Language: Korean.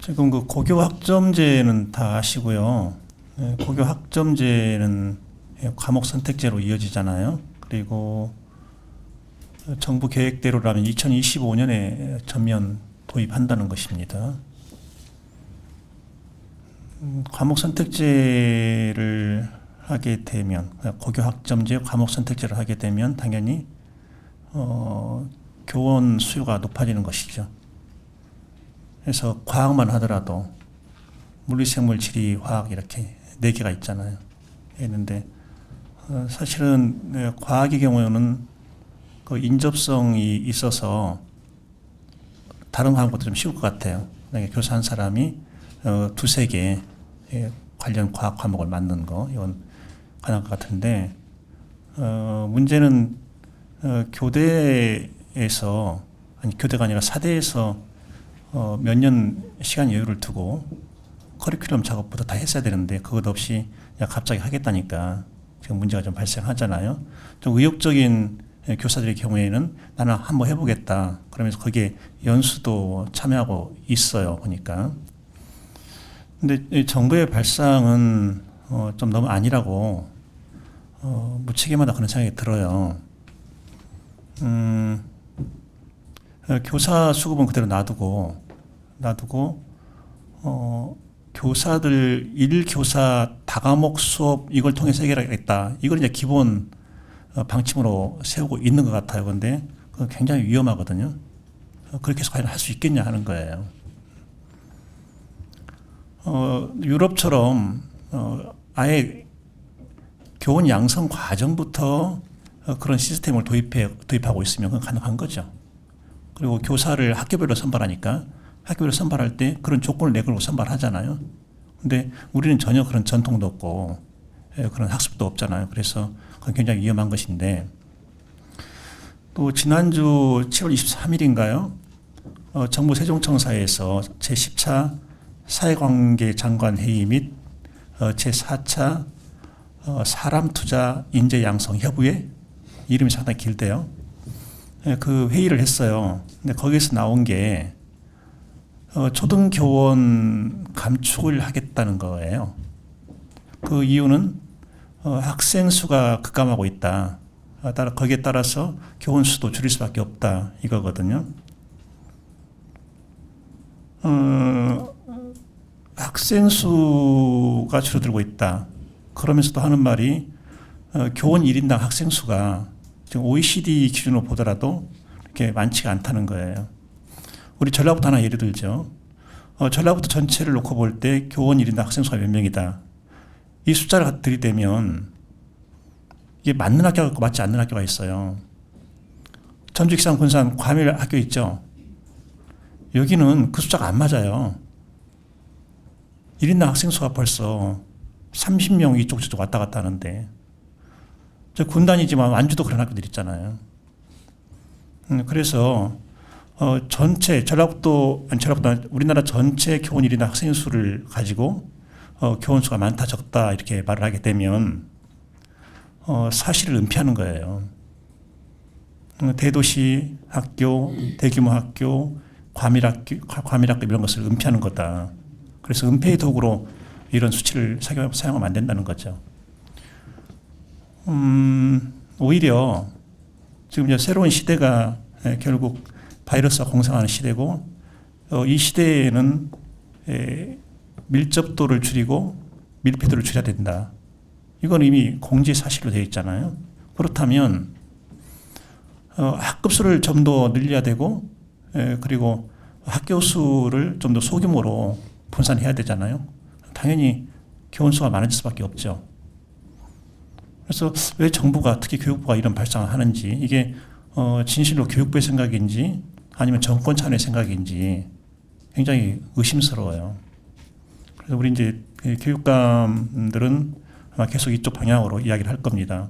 지금 그 고교 학점제는 다 아시고요. 고교 학점제는 과목 선택제로 이어지잖아요. 그리고 정부 계획대로라면 2025년에 전면 도입한다는 것입니다. 과목 선택제를 하게 되면, 고교 학점제 과목 선택제를 하게 되면 당연히 교원 수요가 높아지는 것이죠. 그래서 과학만 하더라도 물리생물, 지리, 화학 이렇게 4개가 있잖아요. 있는데 사실은 과학의 경우에는 그 인접성이 있어서 다른 과목보다 좀 쉬울 것 같아요. 교사 한 사람이 2-3개 관련 과학 과목을 맡는 거, 이건 가능할 것 같은데, 문제는 교대에서, 아니 교대가 아니라 사대에서 몇 년 시간 여유를 두고 커리큘럼 작업부터 다 했어야 되는데 그것 없이 그냥 갑자기 하겠다니까 지금 문제가 좀 발생하잖아요. 좀 의욕적인 교사들의 경우에는 나는 한번 해보겠다 그러면서 거기에 연수도 참여하고 있어요, 보니까. 근데 정부의 발상은 좀 너무 아니라고 무책임하다 그런 생각이 들어요. 교사 수급은 그대로 놔두고 교사들 1교사 다과목 수업 이걸 통해서 해결하겠다. 이걸 이제 기본 방침으로 세우고 있는 것 같아요. 그런데 그건 굉장히 위험하거든요. 그렇게 해서 과연 할 수 있겠냐 하는 거예요. 유럽처럼 아예 교원 양성 과정부터 그런 시스템을 도입하고 있으면 그건 가능한 거죠. 그리고 교사를 학교별로 선발하니까 학교별로 선발할 때 그런 조건을 내걸고 선발하잖아요. 근데 우리는 전혀 그런 전통도 없고 그런 학습도 없잖아요. 그래서 그건 굉장히 위험한 것인데, 또 지난주 7월 23일인가요? 정부 세종청사에서 제10차 사회관계 장관 회의 및 제4차 사람투자 인재양성 협의회, 이름이 상당히 길대요. 그 회의를 했어요. 근데 거기서 나온 게 초등교원 감축을 하겠다는 거예요. 그 이유는 학생 수가 급감하고 있다. 거기에 따라서 교원 수도 줄일 수밖에 없다. 이거거든요. 학생 수가 줄어들고 있다. 그러면서도 하는 말이 교원 1인당 학생 수가 지금 OECD 기준으로 보더라도 이렇게 많지가 않다는 거예요. 우리 전라북도 하나 예를 들죠. 전라북도 전체를 놓고 볼 때 교원 1인당 학생 수가 몇 명이다. 이 숫자를 들이대면 이게 맞는 학교가 있고 맞지 않는 학교가 있어요. 전주, 익산, 군산, 과밀 학교 있죠. 여기는 그 숫자가 안 맞아요. 1인당 학생 수가 벌써 30명 이쪽 저쪽 왔다 갔다 하는데, 저 군단이지만 완주도 그런 학교들 있잖아요. 그래서 전체 우리나라 전체 교원 1인당 학생 수를 가지고 교원 수가 많다 적다 이렇게 말을 하게 되면 사실을 은폐하는 거예요. 대도시 학교, 대규모 학교, 과밀학교 이런 것을 은폐하는 거다. 그래서 은폐의 도구로 이런 수치를 사용하면 안 된다는 거죠. 오히려 지금 이제 새로운 시대가 결국 바이러스와 공생하는 시대고, 이 시대에는 밀접도를 줄이고 밀폐도를 줄여야 된다. 이건 이미 공지 사실로 되어 있잖아요. 그렇다면 학급 수를 좀 더 늘려야 되고, 그리고 학교 수를 좀 더 소규모로 분산해야 되잖아요. 당연히 교원 수가 많아질 수밖에 없죠. 그래서 왜 정부가, 특히 교육부가 이런 발상을 하는지, 이게 진실로 교육부의 생각인지 아니면 정권 차원의 생각인지 굉장히 의심스러워요. 그래서 우리 이제 교육감들은 아마 계속 이쪽 방향으로 이야기를 할 겁니다.